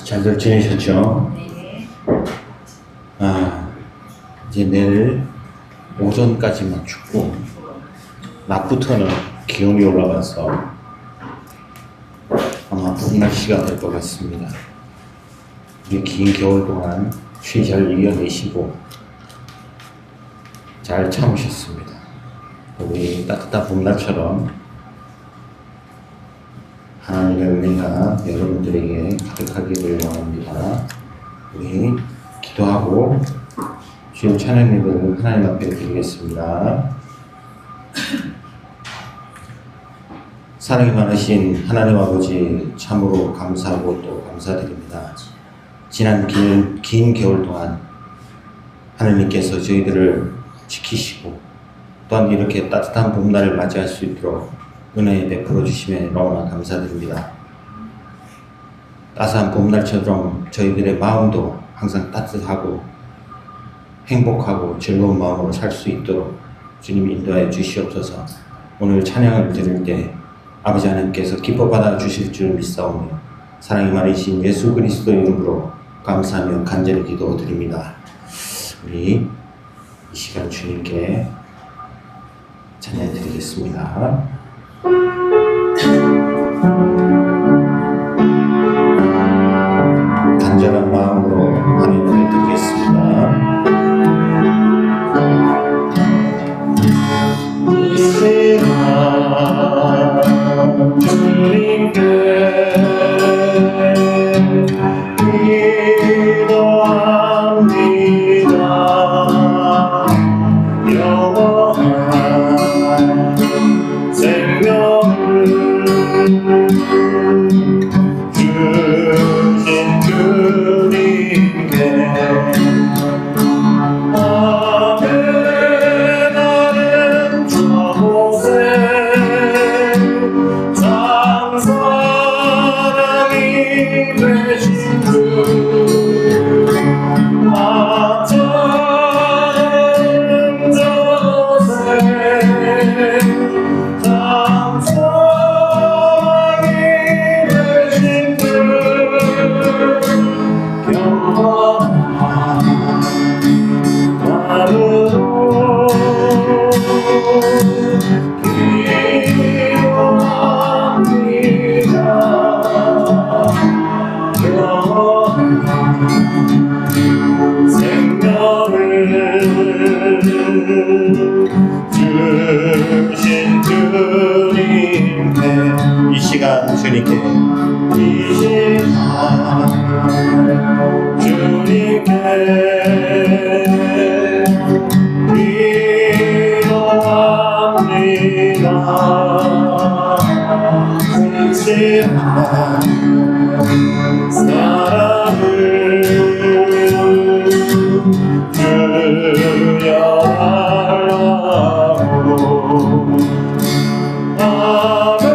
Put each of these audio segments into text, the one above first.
잘들 지내셨죠? 네. 이제 내일 오전까지만 춥고 낮부터는 기온이 올라가서 아마 봄 날씨가 될 것 같습니다. 우리 긴 겨울 동안 추위 잘 이겨내시고 잘 참으셨습니다. 우리 따뜻한 봄날처럼 하나님의 은혜가 여러분들에게 가득하기를 원합니다. 우리 기도하고 주일 찬양 예배를 하나님 앞에 드리겠습니다. 사랑이 많으신 하나님 아버지, 참으로 감사하고 또 감사드립니다. 지난 긴 겨울 동안 하나님께서 저희들을 지키시고 또한 이렇게 따뜻한 봄날을 맞이할 수 있도록 은혜 베풀어 주심에 너무나 감사드립니다. 따스한 봄날처럼 저희들의 마음도 항상 따뜻하고 행복하고 즐거운 마음으로 살 수 있도록 주님 인도하여 주시옵소서. 오늘 찬양을 드릴 때 아버지 하나님께서 기뻐 받아 주실 줄 믿사오며 사랑이 많으신 예수 그리스도 이름으로 감사하며 간절히 기도드립니다. 우리 이 시간 주님께 찬양 드리겠습니다. 간절한 마음으로 하나님을 드리겠습니다. 이 시간 주님께 기도합니다. 영원한 생명을 주신 주님께 아멘. 저곳에 참 사랑이 되신 주 아참 저곳에 참 사랑이 되신 주 영원한 나무로 기도합니다. 영원한 생명을 주신 주님께 이 시간 주님께 이 시간 주님께 기도합니다. 진실한 사랑을 주여달라고 아멘.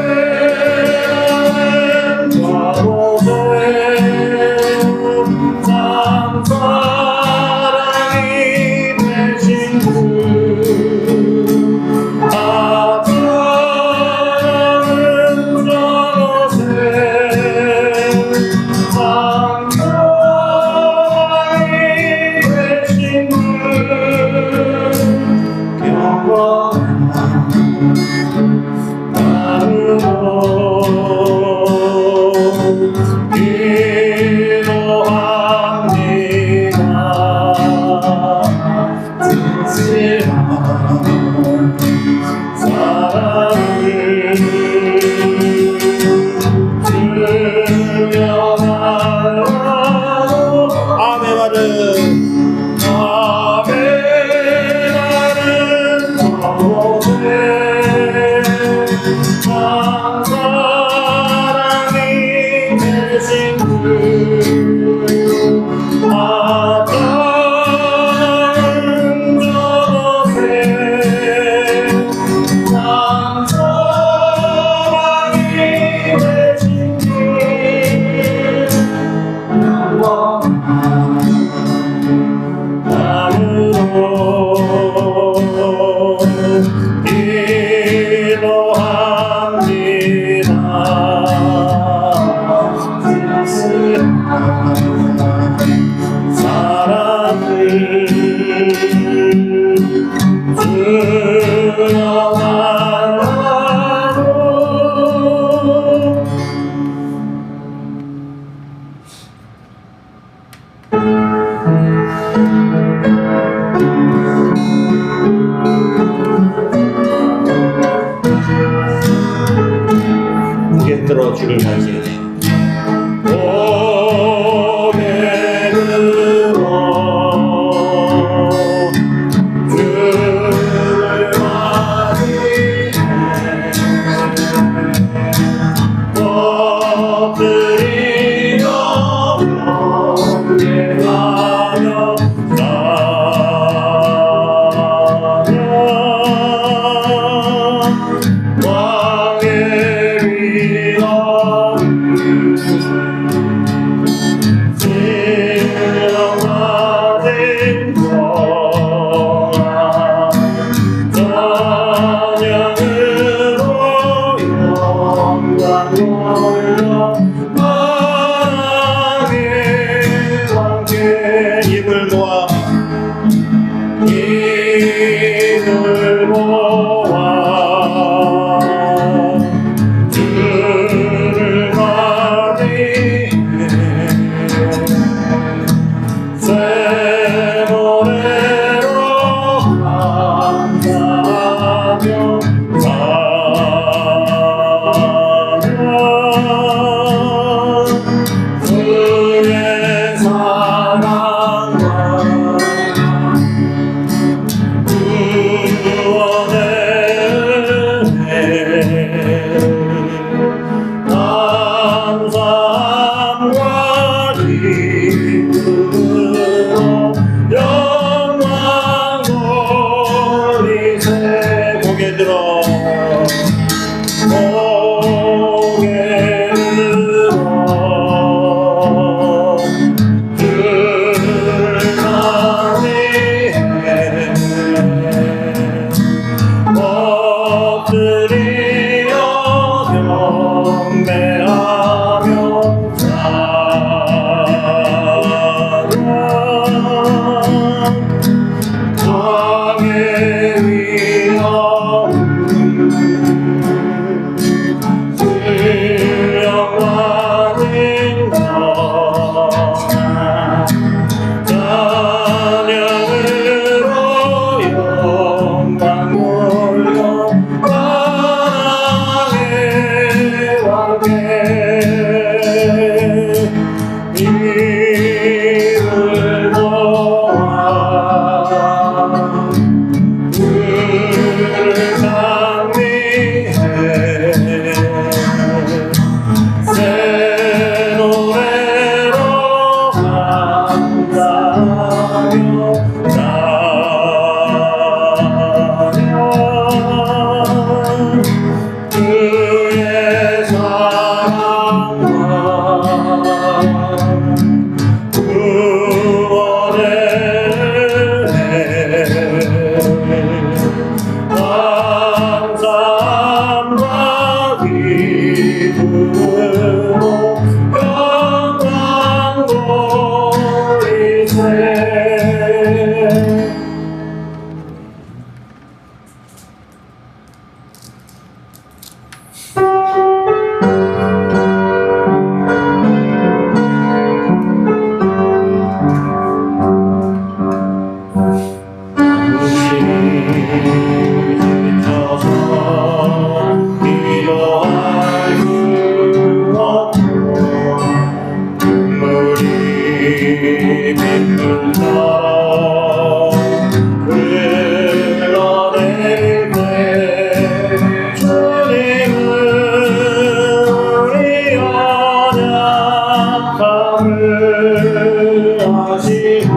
말을 하시고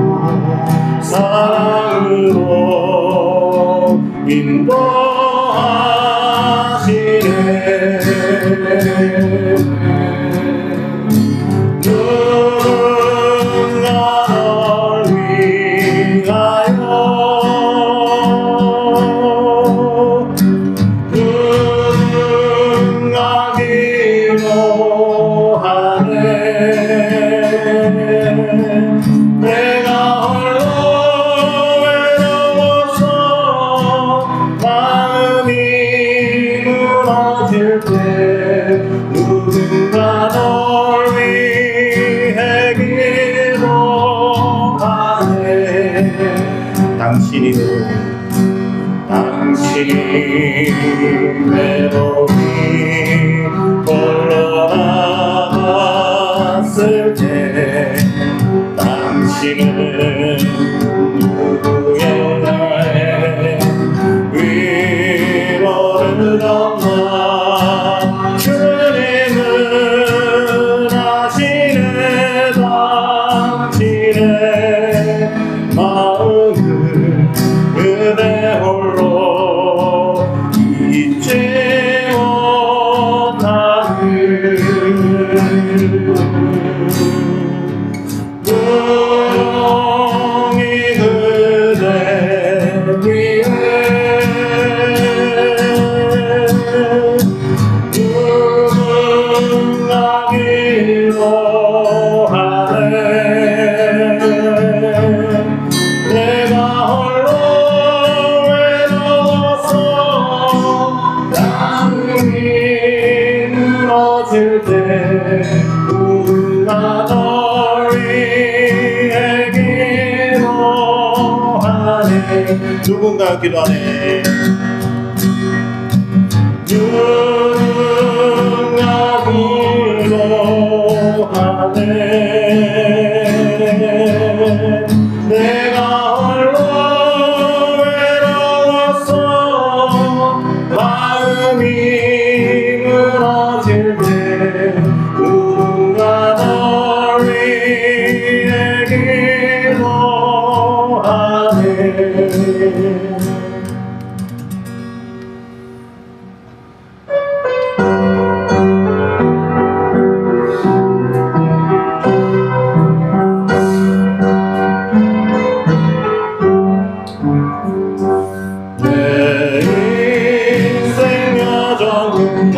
사랑으로 인도하시네. 누가 널 위하여 누가 기도하네. 내가 홀로 외로워서 마음이 무너질 때 누군가 널 위해 기도하네. 당신이 외로이 홀로 남았을 때 당신은 누구의 위로를 얻나. 주님은 아시네. 당신의 마음을 그대 홀로 잊지 못하는 영이 그대 위해 누군가 기도하네. 내가 홀로 외로워서 마음이 무너질 때 누군가 널 위해 기도하네. 누군가 기도하네. 누군가 기도하네. 내가 홀로 외로워서 마음이 무너질 때 누군가 널 위해 기도하네. 내 인생 여정은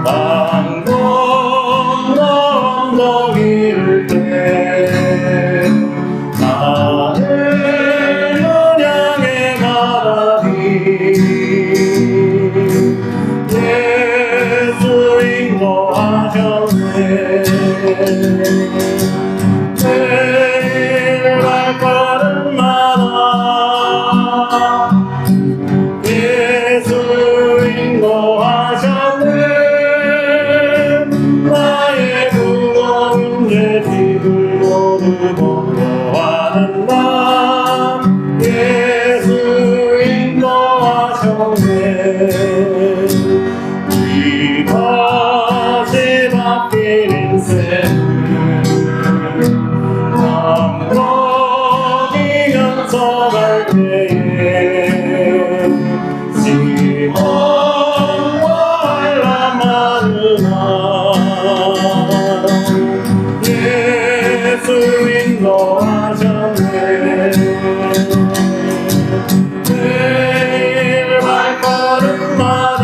강 건너 언덕일 때 나를 향해 가다니 예수 인도하셨네. 매일 발걸음마다 예수 인도하셨네. 나의 무거운 죄짐을 모두 벗어하는 나 예수 인도하셨네. 다시 바뀐 인생을 남겨지면서 갈 때에 시험과 환란 많으나 예수 인도하셨네. 매일 발걸음마다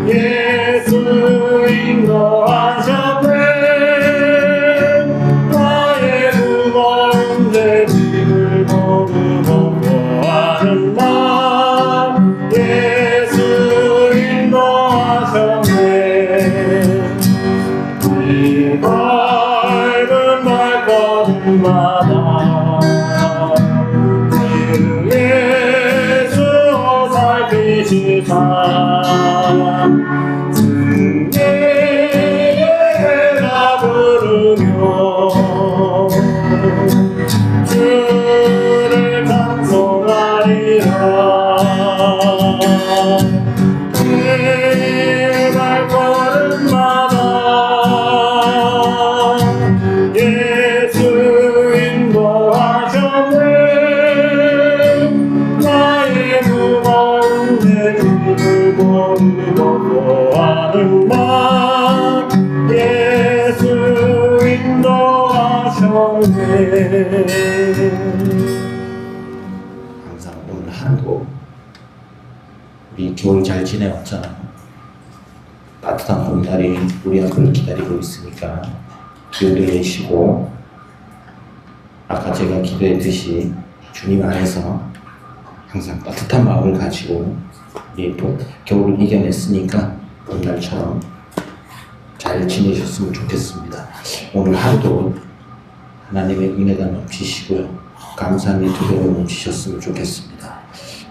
예수 인도 겨울 잘 지내왔잖아요. 따뜻한 봄날이 우리 앞을 기다리고 있으니까 기운을 내시고 아까 제가 기도했듯이 주님 안에서 항상 따뜻한 마음을 가지고 우리 또 겨울을 이겨냈으니까 봄날처럼 잘 지내셨으면 좋겠습니다. 오늘 하루도 하나님의 은혜가 넘치시고요. 감사함이 두 배로 넘치셨으면 좋겠습니다.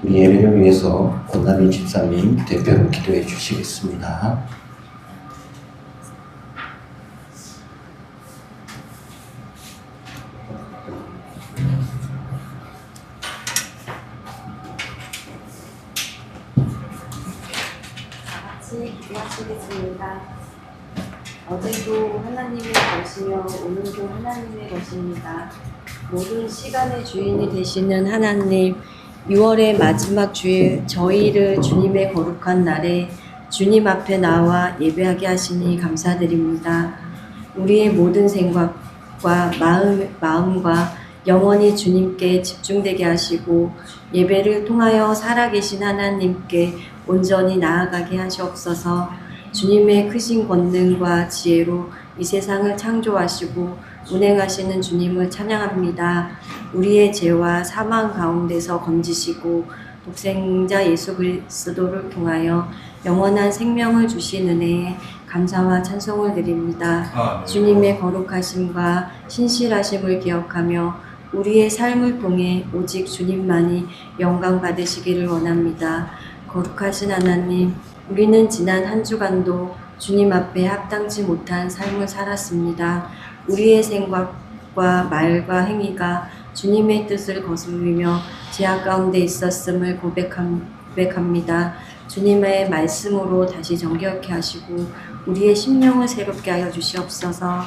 우리 예배를 위해서 권남희 집사님 대표로 기도해 주시겠습니다. 같이 기도하시겠습니다. 어제도 하나님의 것이며 오늘도 하나님의 것입니다. 모든 시간의 주인이 되시는 하나님, 6월의 마지막 주일 저희를 주님의 거룩한 날에 주님 앞에 나와 예배하게 하시니 감사드립니다. 우리의 모든 생각과 마음과 영원히 주님께 집중되게 하시고 예배를 통하여 살아계신 하나님께 온전히 나아가게 하시옵소서. 주님의 크신 권능과 지혜로 이 세상을 창조하시고 운행하시는 주님을 찬양합니다. 우리의 죄와 사망 가운데서 건지시고 독생자 예수 그리스도를 통하여 영원한 생명을 주신 은혜에 감사와 찬송을 드립니다. 주님의 거룩하심과 신실하심을 기억하며 우리의 삶을 통해 오직 주님만이 영광 받으시기를 원합니다. 거룩하신 하나님, 우리는 지난 한 주간도 주님 앞에 합당치 못한 삶을 살았습니다. 우리의 생각과 말과 행위가 주님의 뜻을 거스르며 죄악 가운데 있었음을 고백합니다. 주님의 말씀으로 다시 정결케 하시고 우리의 심령을 새롭게 하여 주시옵소서.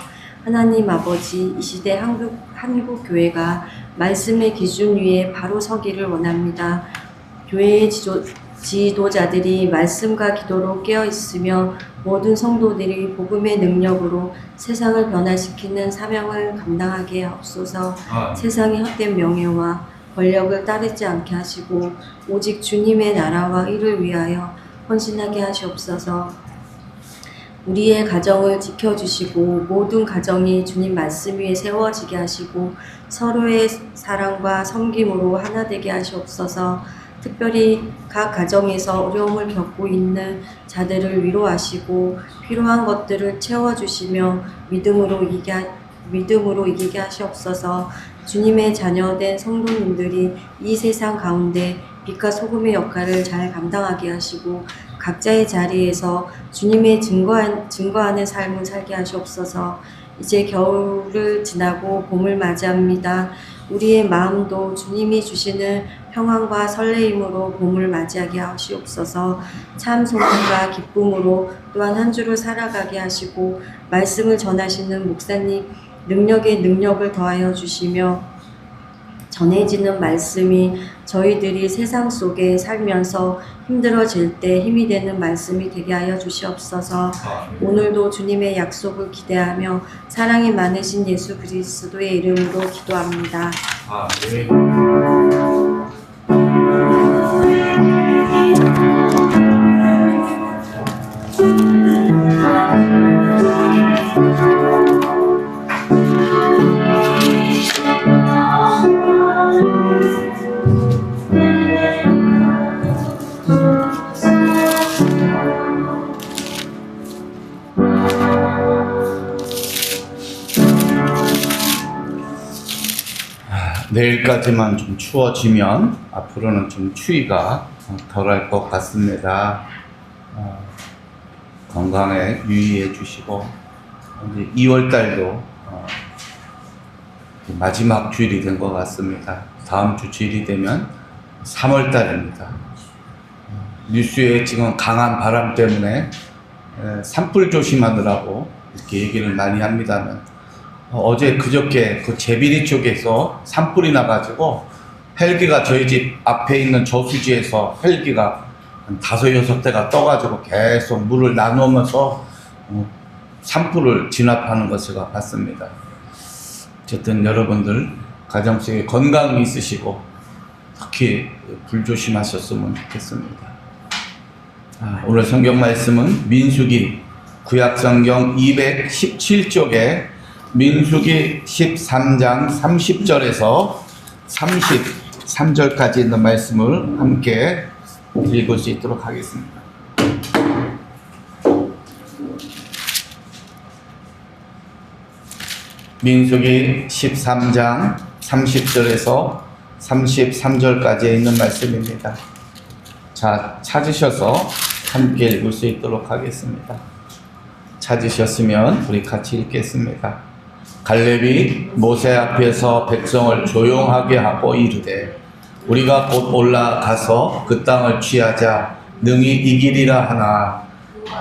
하나님 아버지, 이 시대 한국 교회가 말씀의 기준 위에 바로 서기를 원합니다. 교회의 지도자들이 말씀과 기도로 깨어 있으며 모든 성도들이 복음의 능력으로 세상을 변화시키는 사명을 감당하게 하옵소서. 세상의 헛된 명예와 권력을 따르지 않게 하시고 오직 주님의 나라와 의를 위하여 헌신하게 하시옵소서. 우리의 가정을 지켜주시고 모든 가정이 주님 말씀 위에 세워지게 하시고 서로의 사랑과 섬김으로 하나 되게 하시옵소서. 특별히 각 가정에서 어려움을 겪고 있는 자들을 위로하시고 필요한 것들을 채워주시며 믿음으로 이기게 하시옵소서. 주님의 자녀된 성도님들이 이 세상 가운데 빛과 소금의 역할을 잘 감당하게 하시고 각자의 자리에서 주님의 증거하는 삶을 살게 하시옵소서. 이제 겨울을 지나고 봄을 맞이합니다. 우리의 마음도 주님이 주시는 평안과 설레임으로 봄을 맞이하게 하시옵소서. 참 소망과 기쁨으로 또한 한 주를 살아가게 하시고 말씀을 전하시는 목사님 능력에 능력을 더하여 주시며 전해지는 말씀이 저희들이 세상 속에 살면서 힘들어질 때 힘이 되는 말씀이 되게 하여 주시옵소서. 오늘도 주님의 약속을 기대하며 사랑이 많으신 예수 그리스도의 이름으로 기도합니다. 내일까지만 좀 추워지면 앞으로는 좀 추위가 덜할 것 같습니다. 건강에 유의해 주시고 이제 2월달도 마지막 주일이 된 것 같습니다. 다음 주 주일이 되면 3월달입니다. 뉴스에 지금 강한 바람 때문에 산불 조심하느라고 이렇게 얘기를 많이 합니다만 어제 그저께 그 제비리 쪽에서 산불이 나가지고 헬기가 저희 집 앞에 있는 저수지에서 헬기가 한 5-6대가 떠가지고 계속 물을 나누면서 산불을 진압하는 것을 제가 봤습니다. 어쨌든 여러분들 가정 속에 건강이 있으시고 특히 불 조심하셨으면 좋겠습니다. 오늘 성경 말씀은 민수기 구약성경 217쪽에 민수기 13장 30절에서 33절까지 있는 말씀을 함께 읽을 수 있도록 하겠습니다. 민수기 13장 30절에서 33절까지 있는 말씀입니다. 자, 찾으셔서 함께 읽을 수 있도록 하겠습니다. 찾으셨으면 우리 같이 읽겠습니다. 갈렙이 모세 앞에서 백성을 조용하게 하고 이르되 우리가 곧 올라가서 그 땅을 취하자 능히 이기리라 하나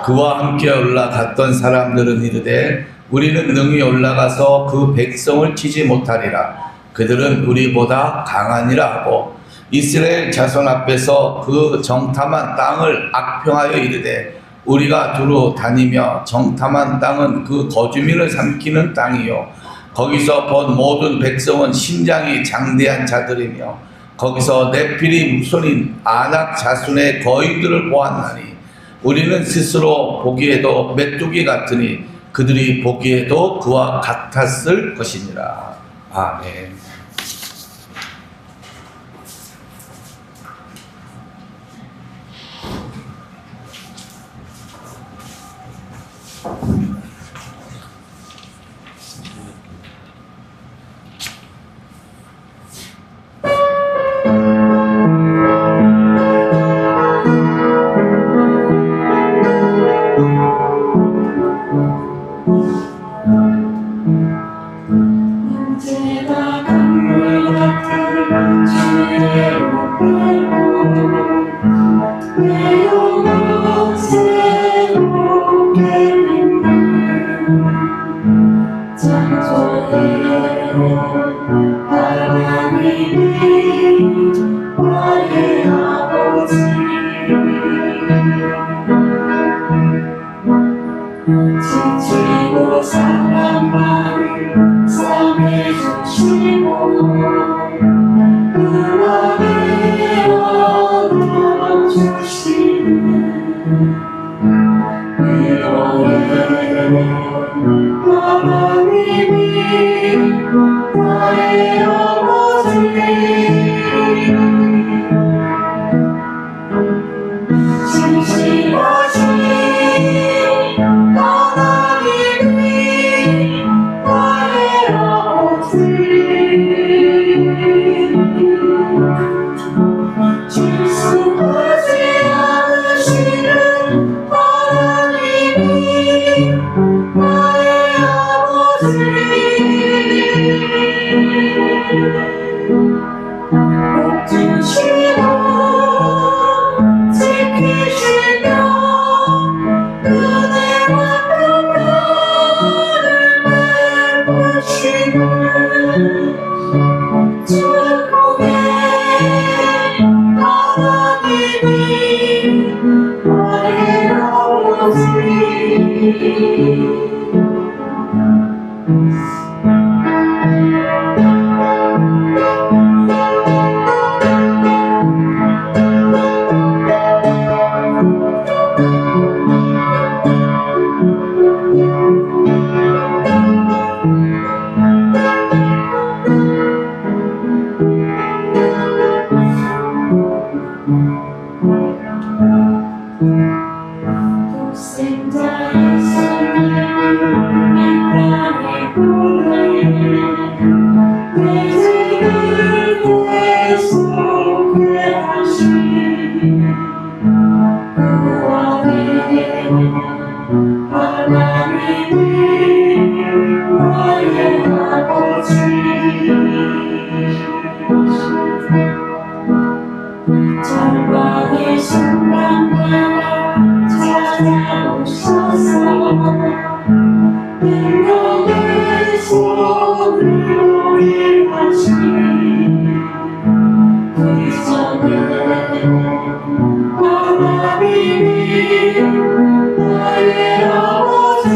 그와 함께 올라갔던 사람들은 이르되 우리는 능히 올라가서 그 백성을 치지 못하리라. 그들은 우리보다 강하니라 하고 이스라엘 자손 앞에서 그 정탐한 땅을 악평하여 이르되 우리가 두루 다니며 정탐한 땅은 그 거주민을 삼키는 땅이요 거기서 본 모든 백성은 신장이 장대한 자들이며 거기서 네필이 무손인 아낙 자손의 거인들을 보았나니 우리는 스스로 보기에도 메뚜기 같으니 그들이 보기에도 그와 같았을 것이니라. 아멘. 언제나 강물 같은 주의 목발로 내 영혼 새롭게 입는 창조의 하나님이 나의 아버지 지치고 상한 마음 싸매주시고 음악에 얻어주시는 위로의 하나님이 나의 아버지 진실하신 하나님이 나의 아버지 실수하지 않으시는 하나님이 나의 아버지 복 주시고 지키시며 은혜와 평강을 베푸시는 축복의 하나님이 나의 아버지 독생자의 성령을 이 땅에 보내 내 죄를 대속해 하신 구원의 하나님이 나의 아버지 절망의 순간마다 찾아오셔서 능력의 손으로 일하신 그리스도의 하나님이 나의 아버지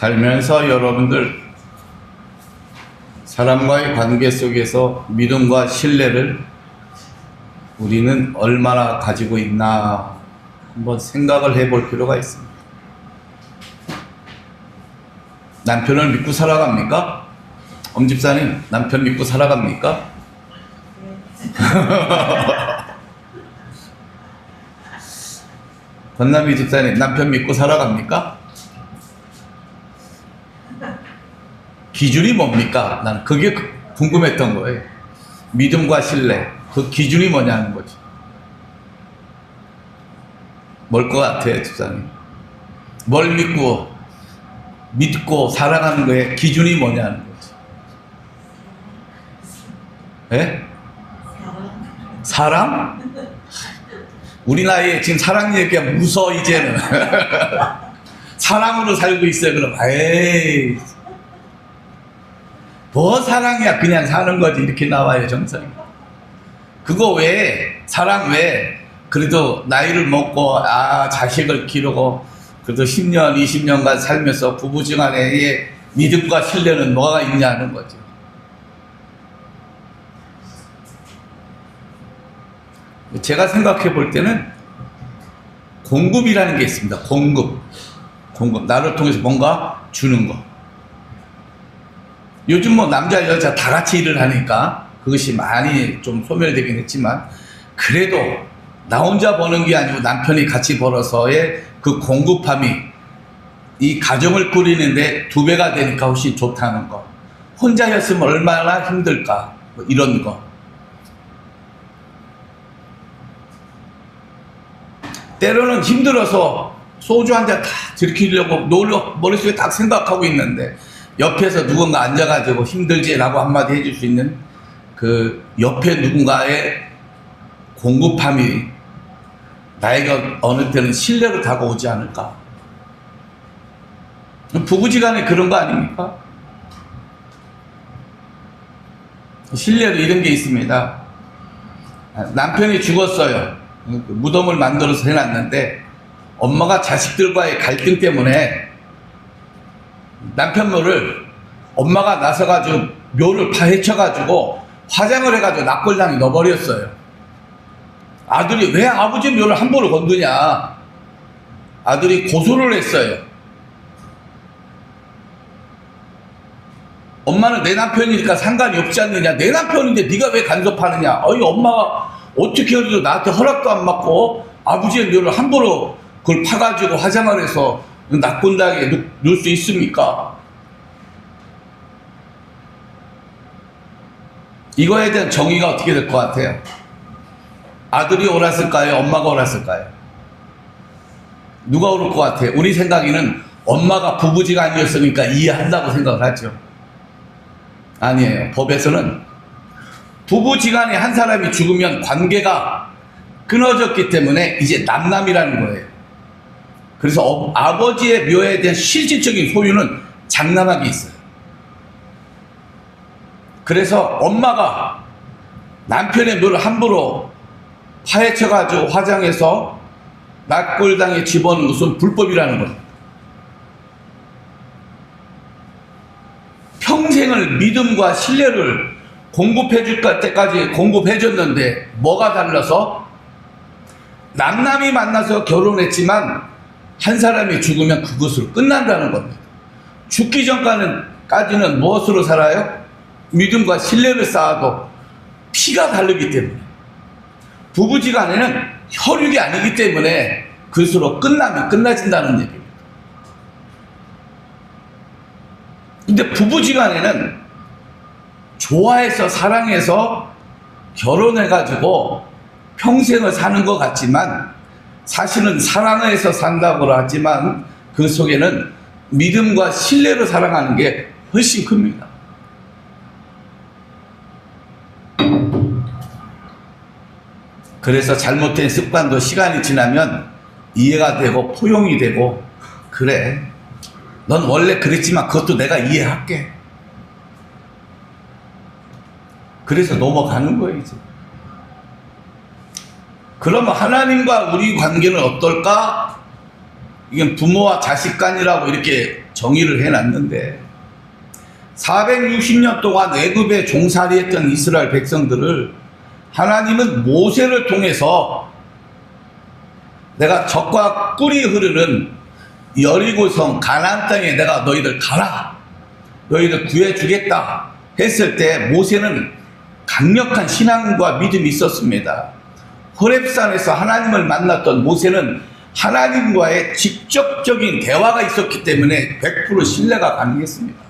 살면서 여러분들 사람과의 관계 속에서 믿음과 신뢰를 우리는 얼마나 가지고 있나 한번 생각을 해볼 필요가 있습니다. 남편을 믿고 살아갑니까? 엄집사님, 남편 믿고 살아갑니까? 권남희 집사님, 남편 믿고 살아갑니까? 기준이 뭡니까? 난 그게 궁금했던 거예요. 믿음과 신뢰, 그 기준이 뭐냐는 거지. 뭘 것 같아요, 집사님? 뭘 믿고 사랑하는 거에 기준이 뭐냐는 거지. 예? 사랑? 우리 나이에 지금 사랑 얘기가 무서워, 이제는. 사랑으로 살고 있어요, 그럼. 에이. 뭐 사랑이야, 그냥 사는 거지. 이렇게 나와요, 정성이. 그거 왜, 사랑 왜, 그래도 나이를 먹고, 자식을 기르고, 그래도 10년, 20년간 살면서 부부지간의 믿음과 신뢰는 뭐가 있냐는 거죠. 제가 생각해 볼 때는 공급이라는 게 있습니다. 공급. 나를 통해서 뭔가 주는 거. 요즘 뭐 남자, 여자 다 같이 일을 하니까 그것이 많이 좀 소멸되긴 했지만, 그래도 나 혼자 버는 게 아니고 남편이 같이 벌어서의 그 공급함이 이 가정을 꾸리는데 2배가 되니까 훨씬 좋다는 거. 혼자였으면 얼마나 힘들까, 뭐 이런 거. 때로는 힘들어서 소주 한 잔 다 들키려고 머릿속에 딱 생각하고 있는데, 옆에서 누군가 앉아가지고 힘들지라고 한마디 해줄 수 있는 그 옆에 누군가의 공급함이 나에게 어느 때는 신뢰로 다가오지 않을까. 부부지간에 그런 거 아닙니까? 신뢰도 이런 게 있습니다. 남편이 죽었어요. 무덤을 만들어서 해놨는데 엄마가 자식들과의 갈등 때문에 남편 묘를 엄마가 나서가지고 묘를 파헤쳐가지고 화장을 해가지고 납골당에 넣어버렸어요. 아들이 왜 아버지 묘를 함부로 건드냐, 아들이 고소를 했어요. 엄마는 내 남편이니까 상관이 없지 않느냐, 내 남편인데 네가 왜 간섭하느냐, 엄마가 어떻게 해도 나한테 허락도 안 받고 아버지의 묘를 함부로 그걸 파가지고 화장을 해서 납골당에 넣을 수 있습니까? 이거에 대한 정의가 어떻게 될 것 같아요? 아들이 옳았을까요? 엄마가 옳았을까요? 누가 옳을 것 같아요? 우리 생각에는 엄마가 부부지간이었으니까 이해한다고 생각을 하죠. 아니에요. 법에서는 부부지간에 한 사람이 죽으면 관계가 끊어졌기 때문에 이제 남남이라는 거예요. 그래서 아버지의 묘에 대한 실질적인 소유는 장남에게 있어요. 그래서 엄마가 남편의 묘를 함부로 파헤쳐가지고 화장해서 납골당에 집어넣는 것은 불법이라는 거예요. 평생을 믿음과 신뢰를 공급해줄 때까지 공급해줬는데 뭐가 달라서? 남남이 만나서 결혼했지만 한 사람이 죽으면 그것으로 끝난다는 겁니다. 죽기 전까지는 무엇으로 살아요? 믿음과 신뢰를 쌓아도 피가 다르기 때문에, 부부지간에는 혈육이 아니기 때문에 그것으로 끝나면 끝나진다는 얘기입니다. 근데 부부지간에는 좋아해서 사랑해서 결혼해가지고 평생을 사는 것 같지만 사실은 사랑해서 산다고 하지만 그 속에는 믿음과 신뢰로 살아가는 게 훨씬 큽니다. 그래서 잘못된 습관도 시간이 지나면 이해가 되고 포용이 되고, 그래, 넌 원래 그랬지만 그것도 내가 이해할게. 그래서 넘어가는 거예요, 이제. 그러면 하나님과 우리 관계는 어떨까? 이게 부모와 자식 간이라고 이렇게 정의를 해놨는데 460년 동안 애굽에 종살이했던 이스라엘 백성들을 하나님은 모세를 통해서 내가 젖과 꿀이 흐르는 여리고성 가나안 땅에 내가 너희들 가라, 너희들 구해주겠다 했을 때 모세는 강력한 신앙과 믿음이 있었습니다. 호렙산에서 하나님을 만났던 모세는 하나님과의 직접적인 대화가 있었기 때문에 100% 신뢰가 가능했습니다.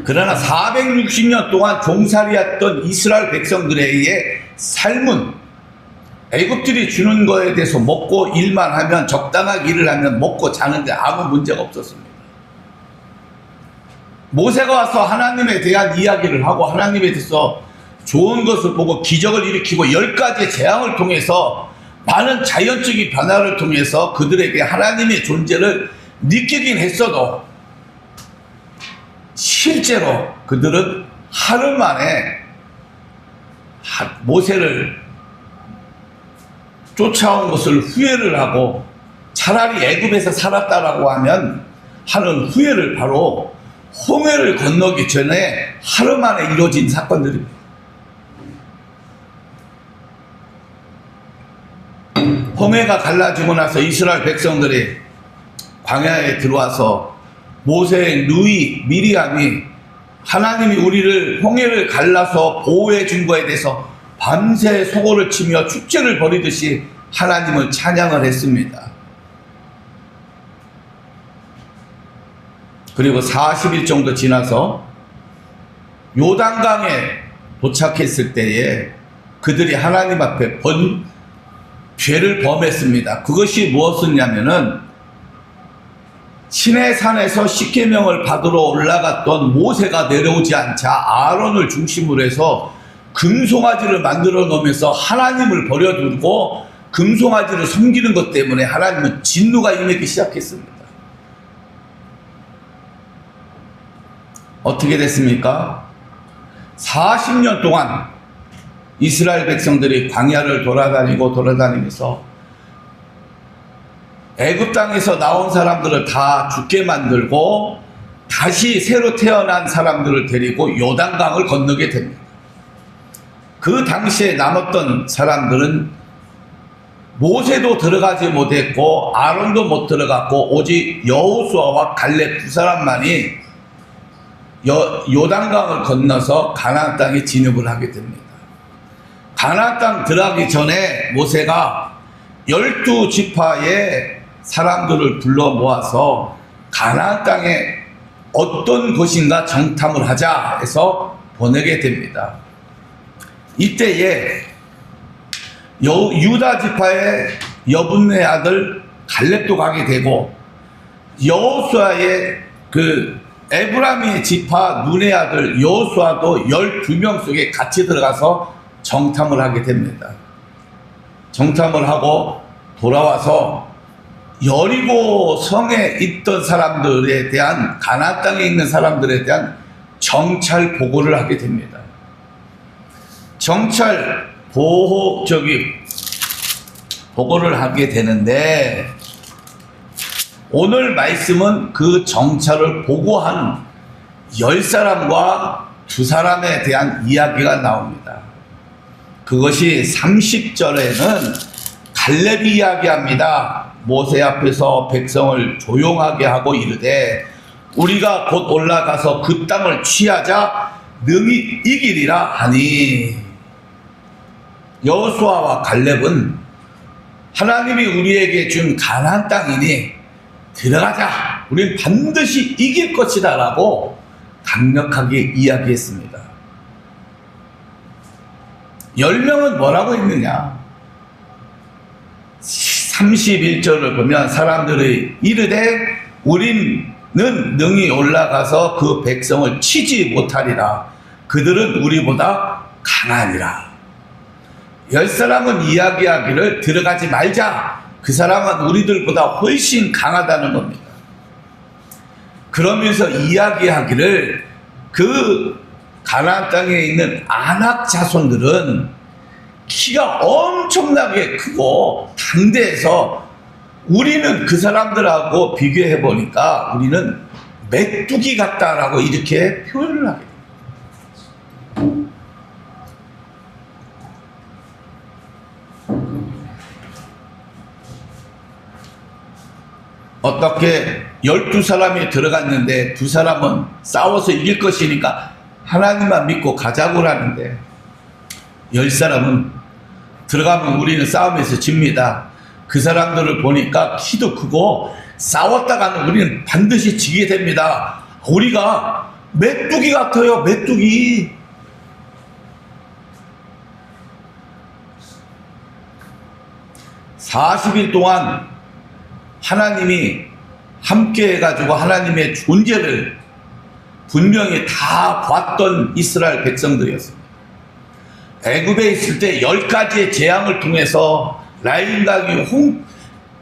그러나 460년 동안 종살이했던 이스라엘 백성들의 삶은 애굽들이 주는 거에 대해서 먹고 일만 하면, 적당하게 일을 하면 먹고 자는데 아무 문제가 없었습니다. 모세가 와서 하나님에 대한 이야기를 하고 하나님에 대해서 좋은 것을 보고 기적을 일으키고 10가지의 재앙을 통해서 많은 자연적인 변화를 통해서 그들에게 하나님의 존재를 느끼긴 했어도 실제로 그들은 하루 만에 모세를 쫓아온 것을 후회를 하고 차라리 애굽에서 살았다라고 하면 하는 후회를 바로 홍해를 건너기 전에 하루 만에 이루어진 사건들입니다. 홍해가 갈라지고 나서 이스라엘 백성들이 광야에 들어와서 모세의 누이 미리암이 하나님이 우리를 홍해를 갈라서 보호해 준 거에 대해서 밤새 소고를 치며 축제를 벌이듯이 하나님을 찬양을 했습니다. 그리고 40일 정도 지나서 요단강에 도착했을 때에 그들이 하나님 앞에 죄를 범했습니다. 그것이 무엇이냐면은 시내산에서 십계명을 받으러 올라갔던 모세가 내려오지 않자 아론을 중심으로 해서 금송아지를 만들어 놓으면서 하나님을 버려두고 금송아지를 섬기는 것 때문에 하나님은 진노가 임하기 시작했습니다. 어떻게 됐습니까? 40년 동안 이스라엘 백성들이 광야를 돌아다니면서 애굽 땅에서 나온 사람들을 다 죽게 만들고 다시 새로 태어난 사람들을 데리고 요단강을 건너게 됩니다. 그 당시에 남았던 사람들은 모세도 들어가지 못했고 아론도 못 들어갔고 오직 여호수아와 갈렙 두 사람만이 요단강을 건너서 가나안 땅에 진입을 하게 됩니다. 가나안 땅 들어가기 전에 모세가 12지파의 사람들을 불러 모아서 가나안 땅에 어떤 곳인가 정탐을 하자 해서 보내게 됩니다. 이때에 유다 지파의 여분네 아들 갈렙도 가게 되고 여호수아의 에브라임의 지파 눈의 아들 여호수아도 12명 속에 같이 들어가서 정탐을 하게 됩니다. 정탐을 하고 돌아와서 여리고 성에 있던 사람들에 대한, 가나안 땅에 있는 사람들에 대한 정찰 보고를 하게 됩니다. 정찰 보고를 하게 되는데 오늘 말씀은 그 정찰을 보고한 10사람과 2사람에 대한 이야기가 나옵니다. 그것이 30절에는 갈렙이 이야기합니다. 모세 앞에서 백성을 조용하게 하고 이르되 우리가 곧 올라가서 그 땅을 취하자 능히 이기리라 하니, 여호수아와 갈렙은 하나님이 우리에게 준 가나안 땅이니 들어가자, 우리는 반드시 이길 것이다 라고 강력하게 이야기했습니다. 10명은 뭐라고 했느냐? 31절을 보면 사람들이 이르되 우리는 능히 올라가서 그 백성을 치지 못하리라. 그들은 우리보다 강하니라. 10사람은 이야기하기를 들어가지 말자. 그 사람은 우리들보다 훨씬 강하다는 겁니다. 그러면서 이야기하기를 그 가나안 땅에 있는 아낙 자손들은 키가 엄청나게 크고 당대해서 우리는 그 사람들하고 비교해 보니까 우리는 메뚜기 같다라고 이렇게 표현을 하게 됩니다. 어떻게 12사람이 들어갔는데 2사람은 싸워서 이길 것이니까 하나님만 믿고 가자고 하는데 10사람은 들어가면 우리는 싸움에서 집니다. 그 사람들을 보니까 키도 크고 싸웠다가는 우리는 반드시 지게 됩니다. 우리가 메뚜기 같아요. 메뚜기. (40일) 동안 하나님이 함께 해가지고 하나님의 존재를 분명히 다 봤던 이스라엘 백성들이었습니다. 애굽에 있을 때 10가지의 재앙을 통해서 라인강이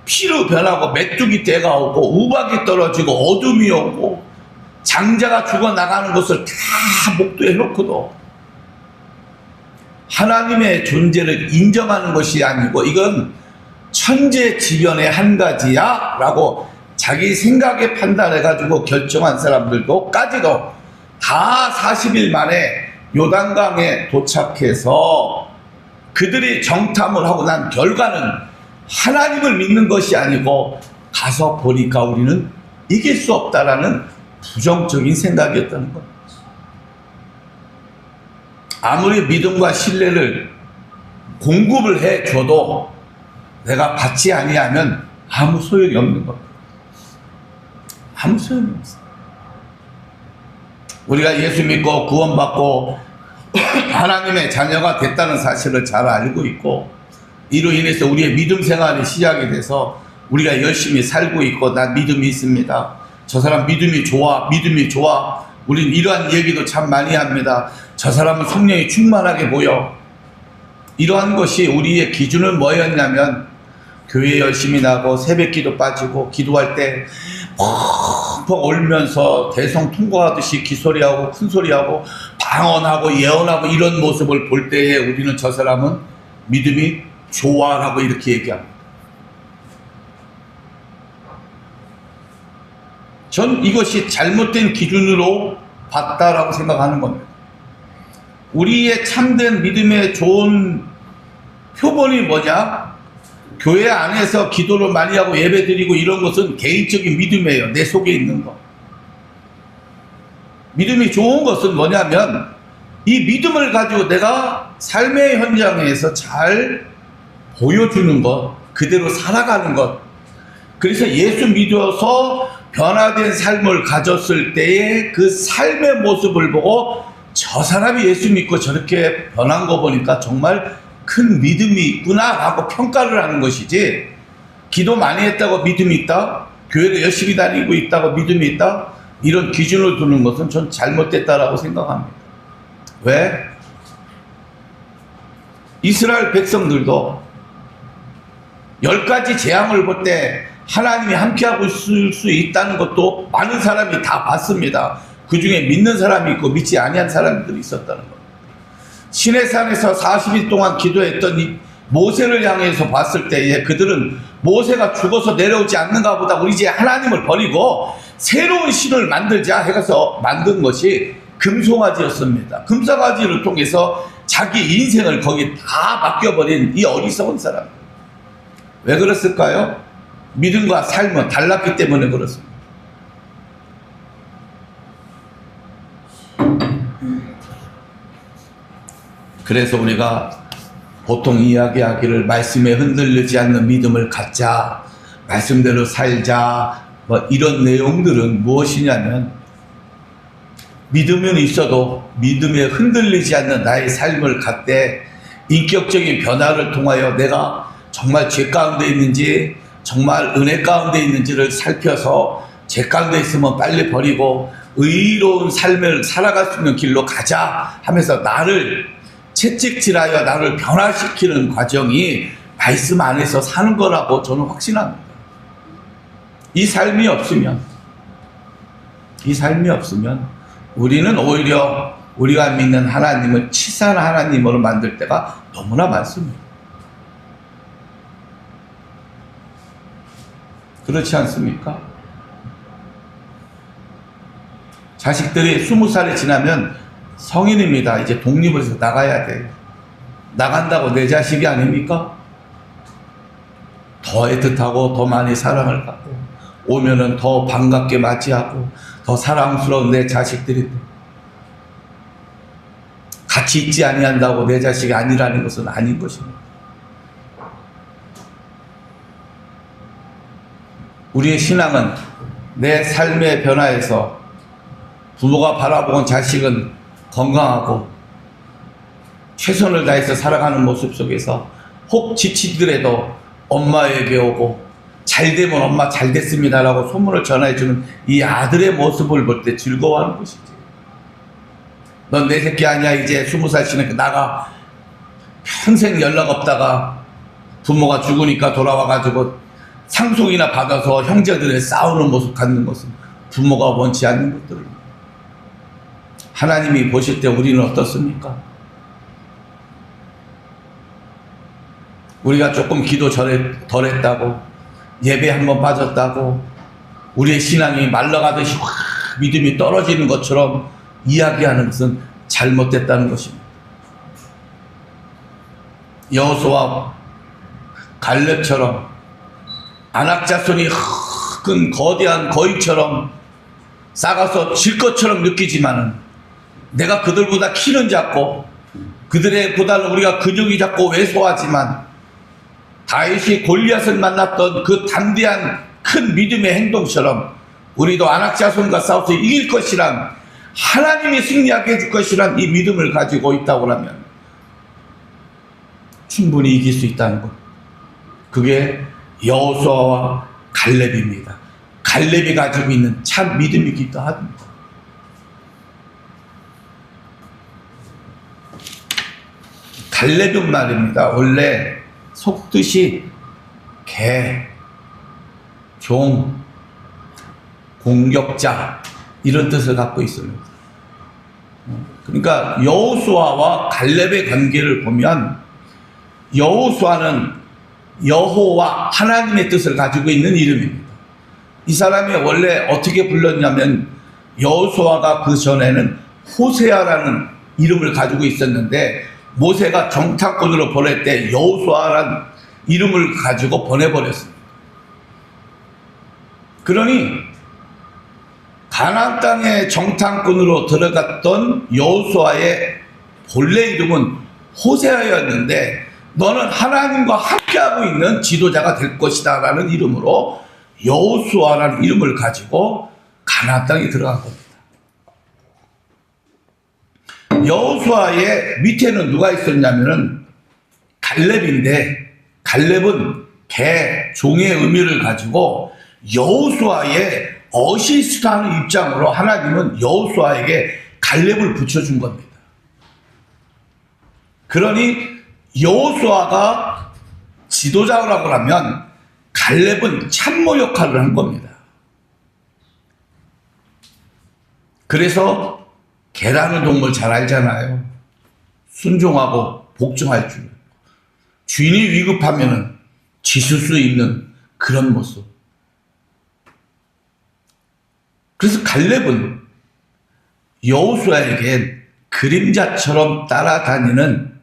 피로 변하고 메뚜기 떼가 오고 우박이 떨어지고 어둠이 오고 장자가 죽어나가는 것을 다 목도해 놓고도 하나님의 존재를 인정하는 것이 아니고 이건 천재지변의 한 가지야 라고 자기 생각에 판단해가지고 결정한 사람들도까지도 다 40일 만에 요단강에 도착해서 그들이 정탐을 하고 난 결과는 하나님을 믿는 것이 아니고 가서 보니까 우리는 이길 수 없다라는 부정적인 생각이었다는 것. 아무리 믿음과 신뢰를 공급을 해줘도 내가 받지 아니하면 아무 소용이 없는 것. 아무 소용이 없어. 우리가 예수 믿고 구원받고 하나님의 자녀가 됐다는 사실을 잘 알고 있고 이로 인해서 우리의 믿음 생활이 시작이 돼서 우리가 열심히 살고 있고 난 믿음이 있습니다. 저 사람 믿음이 좋아. 믿음이 좋아. 우린 이러한 얘기도 참 많이 합니다. 저 사람은 성령이 충만하게 보여. 이러한 것이 우리의 기준은 뭐였냐면 교회 열심히 나고 새벽기도 빠지고 기도할 때 펑펑 울면서 대성 통곡하듯이 기소리하고 큰소리하고 방언하고 예언하고 이런 모습을 볼 때에 우리는 저 사람은 믿음이 좋아라고 이렇게 얘기합니다. 전 이것이 잘못된 기준으로 봤다라고 생각하는 겁니다. 우리의 참된 믿음의 좋은 표본이 뭐냐? 교회 안에서 기도를 많이 하고 예배 드리고 이런 것은 개인적인 믿음이에요. 내 속에 있는 거. 믿음이 좋은 것은 뭐냐면 이 믿음을 가지고 내가 삶의 현장에서 잘 보여주는 것, 그대로 살아가는 것. 그래서 예수 믿어서 변화된 삶을 가졌을 때의 그 삶의 모습을 보고 저 사람이 예수 믿고 저렇게 변한 거 보니까 정말 큰 믿음이 있구나 하고 평가를 하는 것이지, 기도 많이 했다고 믿음이 있다, 교회도 열심히 다니고 있다고 믿음이 있다, 이런 기준을 두는 것은 전 잘못됐다라고 생각합니다. 왜? 이스라엘 백성들도 10가지 재앙을 볼 때 하나님이 함께하고 있을 수 있다는 것도 많은 사람이 다 봤습니다. 그 중에 믿는 사람이 있고 믿지 아니한 사람들이 있었다는 것. 시내산에서 40일 동안 기도했던 이 모세를 향해서 봤을 때에 그들은 모세가 죽어서 내려오지 않는가 보다 우리 이제 하나님을 버리고 새로운 신을 만들자 해서 만든 것이 금송아지였습니다. 금송아지를 통해서 자기 인생을 거기 다 맡겨버린 이 어리석은 사람. 왜 그랬을까요? 믿음과 삶은 달랐기 때문에 그렇습니다. 그래서 우리가 보통 이야기하기를 말씀에 흔들리지 않는 믿음을 갖자, 말씀대로 살자, 뭐 이런 내용들은 무엇이냐면 믿음은 있어도 믿음에 흔들리지 않는 나의 삶을 갖되 인격적인 변화를 통하여 내가 정말 죄 가운데 있는지 정말 은혜 가운데 있는지를 살펴서 죄 가운데 있으면 빨리 버리고 의로운 삶을 살아갈 수 있는 길로 가자 하면서 나를 채찍질하여 나를 변화시키는 과정이 말씀 안에서 사는 거라고 저는 확신합니다. 이 삶이 없으면 우리는 오히려 우리가 믿는 하나님을 치사한 하나님으로 만들 때가 너무나 많습니다. 그렇지 않습니까? 자식들이 20살이 지나면 성인입니다. 이제 독립을 해서 나가야 돼. 나간다고 내 자식이 아닙니까? 더 애틋하고 더 많이 사랑을 받고 오면은 더 반갑게 맞이하고 더 사랑스러운 내 자식들이 같이 있지 아니한다고 내 자식이 아니라는 것은 아닌 것입니다. 우리의 신앙은 내 삶의 변화에서 부모가 바라보는 자식은 건강하고 최선을 다해서 살아가는 모습 속에서 혹 지치더라도 엄마에게 오고 잘 되면 엄마 잘 됐습니다라고 소문을 전해주는 이 아들의 모습을 볼 때 즐거워하는 것이지. 넌 내 새끼 아니야. 이제 20살 지나니까 나가. 평생 연락 없다가 부모가 죽으니까 돌아와가지고 상속이나 받아서 형제들의 싸우는 모습 갖는 것은 부모가 원치 않는 것들입니다. 하나님이 보실 때 우리는 어떻습니까? 우리가 조금 기도 덜 했다고, 예배 한번 빠졌다고, 우리의 신앙이 말라가듯이 확 믿음이 떨어지는 것처럼 이야기하는 것은 잘못됐다는 것입니다. 여호수아와 갈렙처럼 안악자손이 큰 거대한 거인처럼 싸가서 질 것처럼 느끼지만은 내가 그들보다 키는 작고 그들의 보다는 우리가 근육이 작고 왜소하지만 다윗이 골리앗을 만났던 그 담대한 큰 믿음의 행동처럼 우리도 안악자손과 싸워서 이길 것이란, 하나님이 승리하게 해줄 것이란 이 믿음을 가지고 있다고 하면 충분히 이길 수 있다는 것. 그게 여호수아와 갈렙입니다. 갈렙이 가지고 있는 참 믿음이기도 합니다. 갈렙은 말입니다. 원래 속뜻이 개, 종, 공격자 이런 뜻을 갖고 있습니다. 그러니까 여호수아와 갈렙의 관계를 보면 여호수아는 여호와 하나님의 뜻을 가지고 있는 이름입니다. 이 사람이 원래 어떻게 불렀냐면 여호수아가 그 전에는 호세아라는 이름을 가지고 있었는데 모세가 정탐꾼으로 보낼 때 여호수아라는 이름을 가지고 보내버렸습니다. 그러니 가나안 땅에 정탐꾼으로 들어갔던 여호수아의 본래 이름은 호세아였는데 너는 하나님과 함께하고 있는 지도자가 될 것이다 라는 이름으로 여호수아라는 이름을 가지고 가나안 땅에 들어간 겁니다. 여호수아의 밑에는 누가 있었냐면은 갈렙인데, 갈렙은 개, 종의 의미를 가지고 여호수아의 어시스트하는 입장으로 하나님은 여호수아에게 갈렙을 붙여준 겁니다. 그러니 여호수아가 지도자라고 하면 갈렙은 참모 역할을 한 겁니다. 그래서 개라는 동물 잘 알잖아요. 순종하고 복종할 줄. 주인이 위급하면은 짖을 수 있는 그런 모습. 그래서 갈렙은 여호수아에게 그림자처럼 따라다니는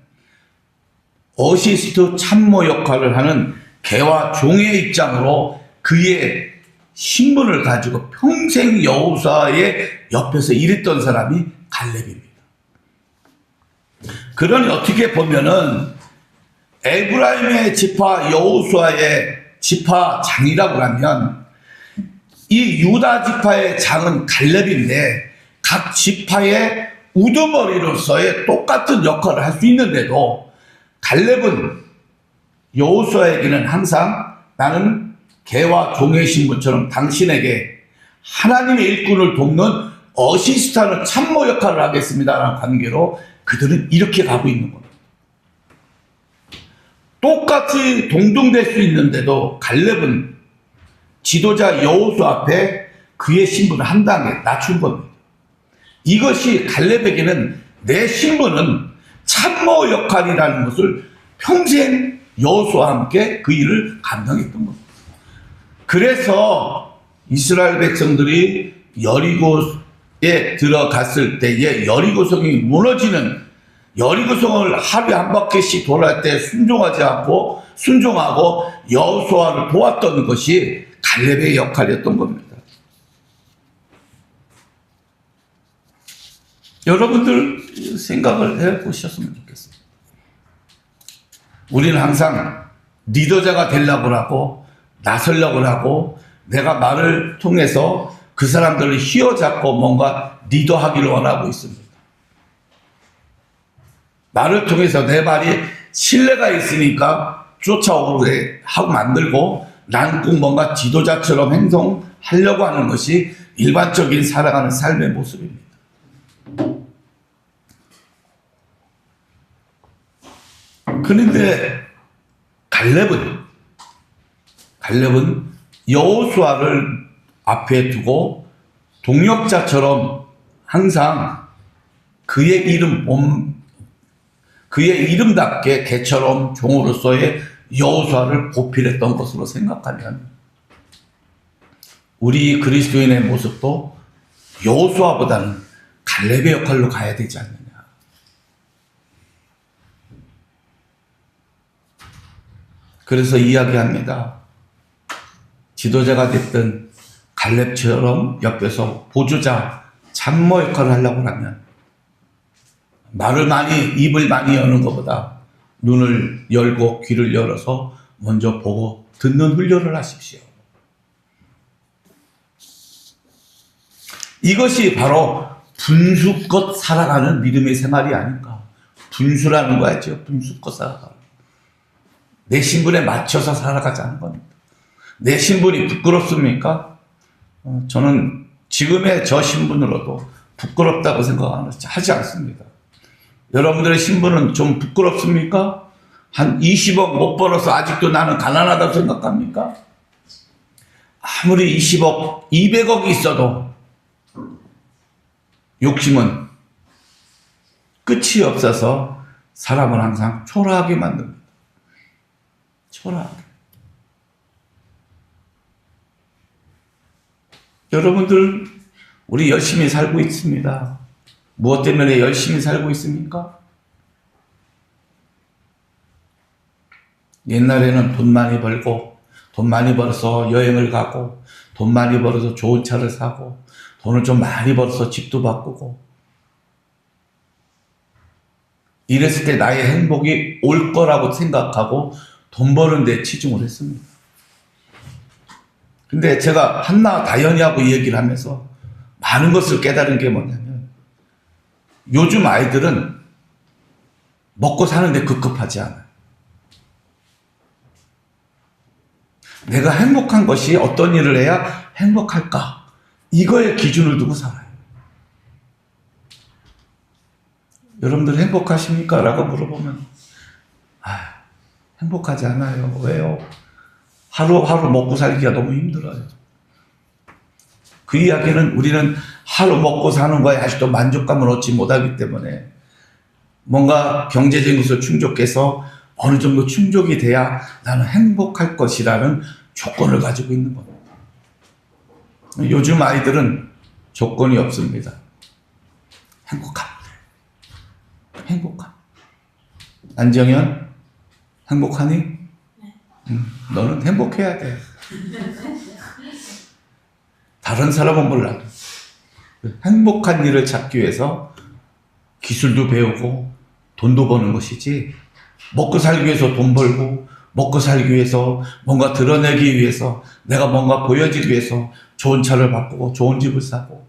어시스트 참모 역할을 하는 개와 종의 입장으로 그의 신분을 가지고 평생 여호수아의 옆에서 일했던 사람이 갈렙입니다. 그러니 어떻게 보면은 에브라임의 지파 여호수아의 지파장이라고 하면 이 유다 지파의 장은 갈렙인데 각 지파의 우두머리로서의 똑같은 역할을 할 수 있는데도 갈렙은 여호수아에게는 항상 나는 개와 종의 신분처럼 당신에게 하나님의 일꾼을 돕는 어시스트하는 참모 역할을 하겠습니다라는 관계로 그들은 이렇게 가고 있는 겁니다. 똑같이 동등될 수 있는데도 갈렙은 지도자 여호수아 앞에 그의 신분을 한 단계 낮춘 겁니다. 이것이 갈렙에게는 내 신분은 참모 역할이라는 것을 평생 여호수아와 함께 그 일을 감당했던 겁니다. 그래서 이스라엘 백성들이 여리고에 들어갔을 때에 여리고성이 무너지는, 여리고성을 하루에 한 바퀴씩 돌아갈 때 순종하고 여호수아를 도왔던 것이 갈렙의 역할이었던 겁니다. 여러분들 생각을 해보셨으면 좋겠습니다. 우리는 항상 리더자가 되려고 하고 나서려고 하고 내가 말을 통해서 그 사람들을 휘어잡고 뭔가 리더하기를 원하고 있습니다. 말을 통해서 내 말이 신뢰가 있으니까 쫓아오게 하고 만들고 난 꼭 뭔가 지도자처럼 행동하려고 하는 것이 일반적인 살아가는 삶의 모습입니다. 그런데 갈렙은 여호수아를 앞에 두고 동역자처럼 항상 그의 이름답게 개처럼 종으로서의 여호수아를 보필했던 것으로 생각하면 우리 그리스도인의 모습도 여호수아보다는 갈렙의 역할로 가야 되지 않느냐. 그래서 이야기합니다. 지도자가 됐든 갈렙처럼 옆에서 보조자, 참모 역할을 하려고 하면 입을 많이 여는 것보다 눈을 열고 귀를 열어서 먼저 보고 듣는 훈련을 하십시오. 이것이 바로 분수껏 살아가는 믿음의 생활이 아닌가. 분수라는 거였죠. 분수껏 살아가는. 내 신분에 맞춰서 살아가자는 겁니다. 내 신분이 부끄럽습니까? 저는 지금의 저 신분으로도 부끄럽다고 생각하지 않습니다. 여러분들의 신분은 좀 부끄럽습니까? 한 20억 못 벌어서 아직도 나는 가난하다고 생각합니까? 아무리 20억, 200억이 있어도 욕심은 끝이 없어서 사람을 항상 초라하게 만듭니다. 초라하게. 여러분들, 우리 열심히 살고 있습니다. 무엇 때문에 열심히 살고 있습니까? 옛날에는 돈 많이 벌고, 돈 많이 벌어서 여행을 가고, 돈 많이 벌어서 좋은 차를 사고, 돈을 좀 많이 벌어서 집도 바꾸고, 이랬을 때 나의 행복이 올 거라고 생각하고 돈 버는 데 치중을 했습니다. 근데 제가 한나 다현이하고 얘기를 하면서 많은 것을 깨달은 게 뭐냐면 요즘 아이들은 먹고 사는데 급급하지 않아요. 내가 행복한 것이 어떤 일을 해야 행복할까? 이거에 기준을 두고 살아요. 여러분들 행복하십니까? 라고 물어보면 행복하지 않아요. 왜요? 하루하루 먹고 살기가 너무 힘들어요. 그 이야기는 우리는 하루 먹고 사는 거에 아직도 만족감을 얻지 못하기 때문에 뭔가 경제적인 것을 충족해서 어느 정도 충족이 돼야 나는 행복할 것이라는 조건을 가지고 있는 겁니다. 요즘 아이들은 조건이 없습니다. 행복함. 안정현, 행복하니? 네. 너는 행복해야 돼. 다른 사람은 몰라도 행복한 일을 찾기 위해서 기술도 배우고 돈도 버는 것이지, 먹고 살기 위해서 돈 벌고 먹고 살기 위해서 뭔가 드러내기 위해서 내가 뭔가 보여지기 위해서 좋은 차를 바꾸고 좋은 집을 사고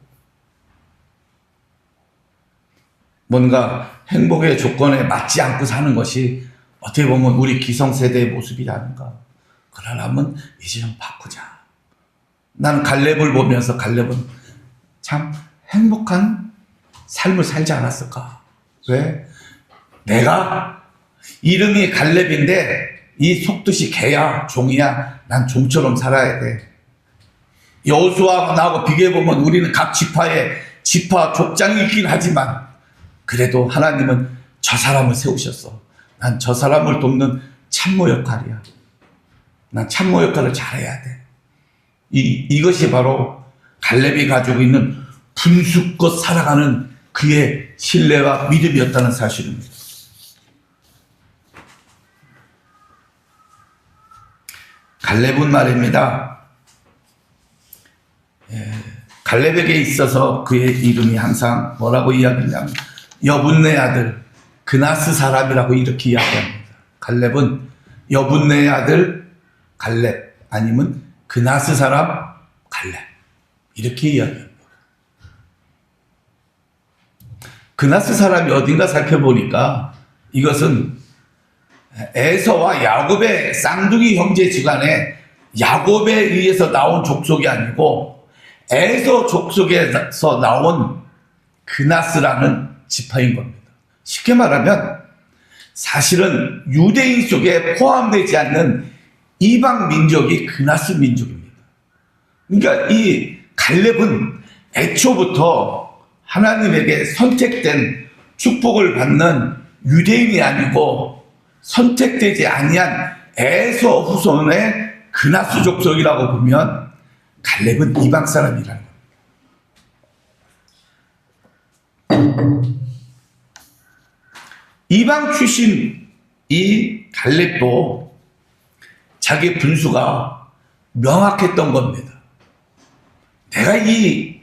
뭔가 행복의 조건에 맞지 않고 사는 것이 어떻게 보면 우리 기성세대의 모습이 아닌가. 그러려면 이제 좀 바꾸자. 나는 갈렙을 보면서 갈렙은 참 행복한 삶을 살지 않았을까. 왜? 내가 이름이 갈렙인데 이 속뜻이 개야 종이야. 난 종처럼 살아야 돼. 여호수아하고 나하고 비교해보면 우리는 각 지파 족장이 있긴 하지만 그래도 하나님은 저 사람을 세우셨어. 난 저 사람을 돕는 참모 역할이야. 난 참모 역할을 잘해야 돼. 이것이 바로 갈렙이 가지고 있는 분수껏 살아가는 그의 신뢰와 믿음이었다는 사실입니다. 갈렙은 말입니다. 갈렙에게 있어서 그의 이름이 항상 뭐라고 이야기하냐면 여분네 아들 그나스 사람이라고 이렇게 이야기합니다. 갈렙은 여분네 아들 갈렙 아니면 그나스 사람 갈렙 이렇게 이야기합니다. 그나스 사람이 어딘가 살펴보니까 이것은 에서와 야곱의 쌍둥이 형제지간에 야곱에 의해서 나온 족속이 아니고 에서 족속에서 나온 그나스라는 지파인 겁니다. 쉽게 말하면 사실은 유대인 속에 포함되지 않는 이방 민족이 그나스 민족입니다. 그러니까 이 갈렙은 애초부터 하나님에게 선택된 축복을 받는 유대인이 아니고 선택되지 아니한 에서 후손의 그나스 족속이라고 보면 갈렙은 이방 사람이라는 겁니다. 이방 출신 이 갈렙도 자기 분수가 명확했던 겁니다. 내가 이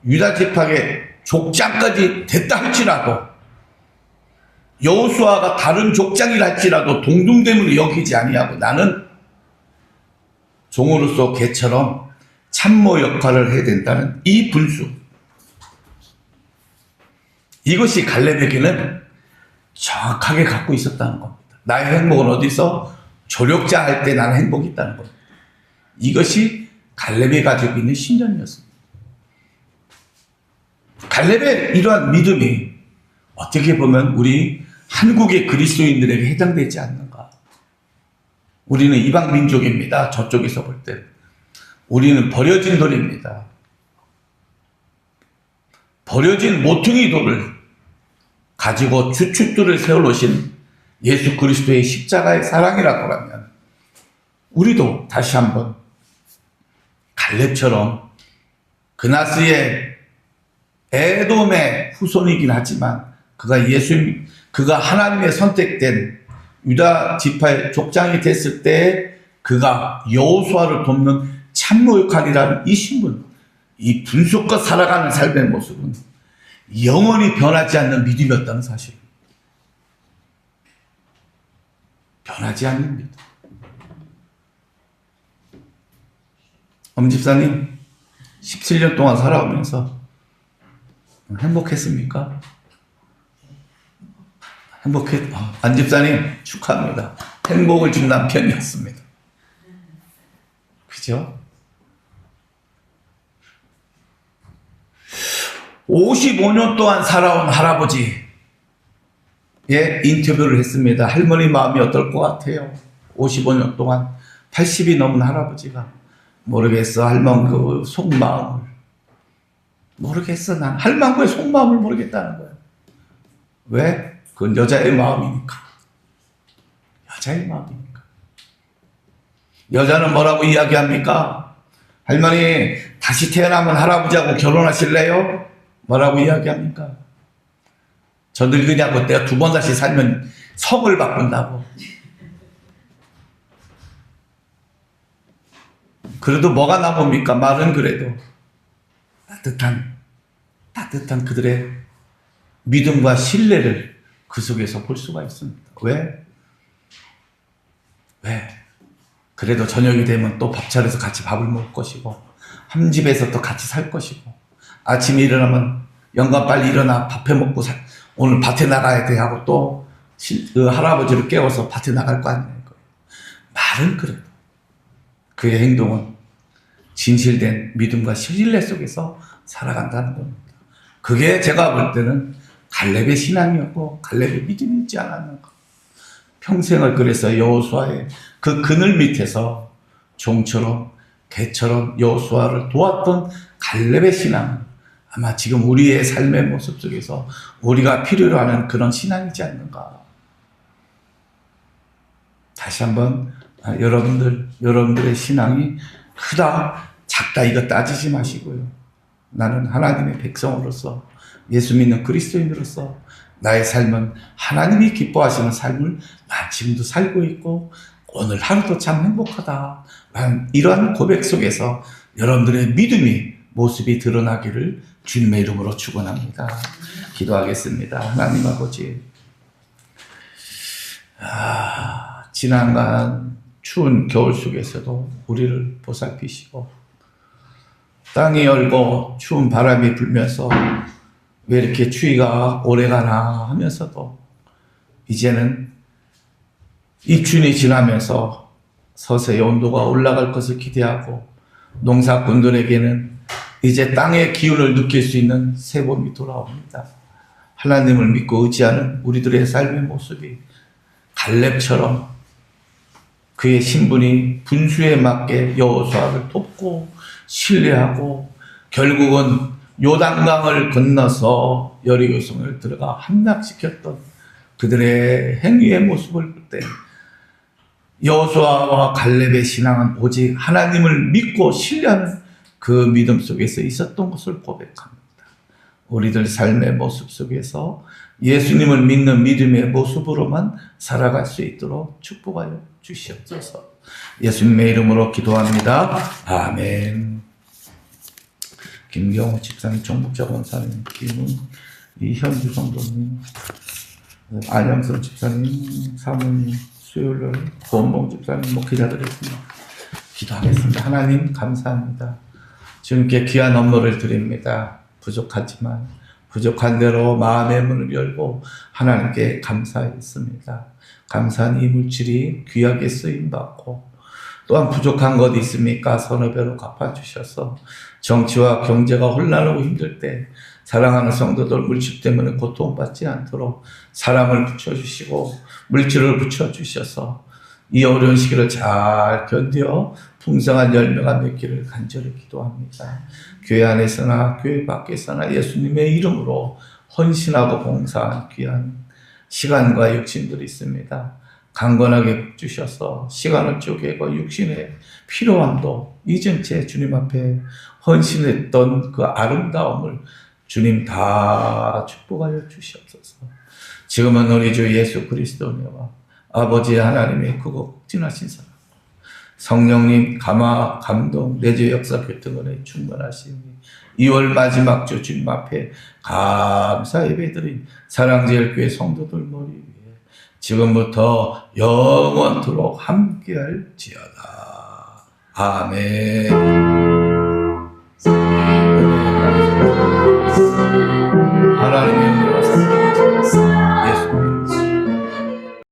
유다 지파의 족장까지 됐다 할지라도 여호수아가 다른 족장이라 할지라도 동등됨을 여기지 아니하고 나는 종으로서 개처럼 참모 역할을 해야 된다는 이 분수, 이것이 갈렙에게는 정확하게 갖고 있었다는 겁니다. 나의 행복은 어디서? 조력자 할 때 나는 행복이 있다는 겁니다. 이것이 갈렙이 가지고 있는 신념이었습니다. 갈렙의 이러한 믿음이 어떻게 보면 우리 한국의 그리스도인들에게 해당되지 않는가? 우리는 이방 민족입니다. 저쪽에서 볼 때 우리는 버려진 돌입니다. 버려진 모퉁이 돌을 가지고 주춧돌을 세워놓으신 예수 그리스도의 십자가의 사랑이라고 하면 우리도 다시 한번 갈렙처럼 그나스의 에돔의 후손이긴 하지만 그가 하나님의 선택된 유다 지파의 족장이 됐을 때 그가 여호수아를 돕는 참모 역할이라는 이 신분, 이 분수껏 살아가는 삶의 모습은 영원히 변하지 않는 믿음이었다는 사실. 변하지 않는 믿음. 엄집사님 17년 동안 살아오면서 행복했습니까? 안 집사님 축하합니다. 행복을 준 남편이었습니다. 그죠? 55년 동안 살아온 할아버지의 인터뷰를 했습니다. 할머니 마음이 어떨 것 같아요? 55년 동안 80이 넘은 할아버지가 모르겠어. 할망 그 속마음을 모르겠어. 난 할망구의 속마음을 모르겠다는 거예요. 왜? 그건 여자의 마음이니까. 여자의 마음이니까. 여자는 뭐라고 이야기합니까? 할머니 다시 태어나면 할아버지하고 결혼하실래요? 뭐라고 이야기합니까? 저 늙으냐고 내가 2번 다시 살면 성을 바꾼다고. 그래도 뭐가 남습니까? 말은 그래도 따뜻한 그들의 믿음과 신뢰를 그 속에서 볼 수가 있습니다. 왜? 그래도 저녁이 되면 또 밥 차려서 같이 밥을 먹을 것이고 한 집에서 또 같이 살 것이고 아침에 일어나면 영감 빨리 일어나 밥 해 먹고 오늘 밭에 나가야 돼 하고 또 그 할아버지를 깨워서 밭에 나갈 거 아니에요. 말은 그래도 그의 행동은 진실된 믿음과 신뢰 속에서 살아간다는 겁니다. 그게 제가 볼 때는 갈렙의 신앙이었고 갈렙의 믿음이 있지 않았는가. 평생을 그래서 여호수아의 그 그늘 밑에서 종처럼 개처럼 여호수아를 도왔던 갈렙의 신앙은 아마 지금 우리의 삶의 모습 속에서 우리가 필요로 하는 그런 신앙이지 않는가. 다시 한번 여러분들의 신앙이 크다 작다 이거 따지지 마시고요. 나는 하나님의 백성으로서 예수 믿는 그리스도인으로서 나의 삶은 하나님이 기뻐하시는 삶을 난 지금도 살고 있고 오늘 하루도 참 행복하다 라는 이러한 고백 속에서 여러분들의 믿음이 모습이 드러나기를 주님의 이름으로 축원합니다. 기도하겠습니다. 하나님 아버지, 지난간 추운 겨울 속에서도 우리를 보살피시고 땅이 열고 추운 바람이 불면서 왜 이렇게 추위가 오래가나 하면서도 이제는 입춘이 지나면서 서서히 온도가 올라갈 것을 기대하고 농사꾼들에게는 이제 땅의 기운을 느낄 수 있는 새봄이 돌아옵니다. 하나님을 믿고 의지하는 우리들의 삶의 모습이 갈렙처럼 그의 신분이 분수에 맞게 여호수아를 돕고 신뢰하고 결국은 요단강을 건너서 여리고성을 들어가 함락시켰던 그들의 행위의 모습을 볼 때 여호수아와 갈렙의 신앙은 오직 하나님을 믿고 신뢰하는 그 믿음 속에서 있었던 것을 고백합니다. 우리들 삶의 모습 속에서 예수님을 믿는 믿음의 모습으로만 살아갈 수 있도록 축복하여 주시옵소서. 예수님의 이름으로 기도합니다. 아멘. 김경호 집사님, 정복자 권사님, 이현주 성도님, 안영선 집사님, 사모님, 수요일날 고은봉 집사님 목회자드렸습니다. 기도하겠습니다. 하나님 감사합니다. 주님께 귀한 업무를 드립니다. 부족하지만 부족한 대로 마음의 문을 열고 하나님께 감사했습니다. 감사한 이 물질이 귀하게 쓰임받고 또한 부족한 것 있습니까? 서너 배로 갚아주셔서 정치와 경제가 혼란하고 힘들 때 사랑하는 성도들 물질 때문에 고통받지 않도록 사랑을 붙여주시고 물질을 붙여주셔서 이 어려운 시기를 잘 견뎌 풍성한 열매가 맺기를 간절히 기도합니다. 교회 안에서나 교회 밖에서나 예수님의 이름으로 헌신하고 봉사한 귀한 시간과 육신들이 있습니다. 강건하게 주셔서 시간을 쪼개고 육신의 필요함도 잊은 채 주님 앞에 헌신했던 그 아름다움을 주님 다 축복하여 주시옵소서. 지금은 우리 주 예수 그리스도와 아버지 하나님의 크고 극진하신 사랑, 성령님 감화 감동 내주 역사 교통은혜 충만하시니 2월 마지막 주 주님 앞에 감사 예배드린 사랑제일교회 성도들 머리 위에 지금부터 영원토록 함께할지어다. 아멘.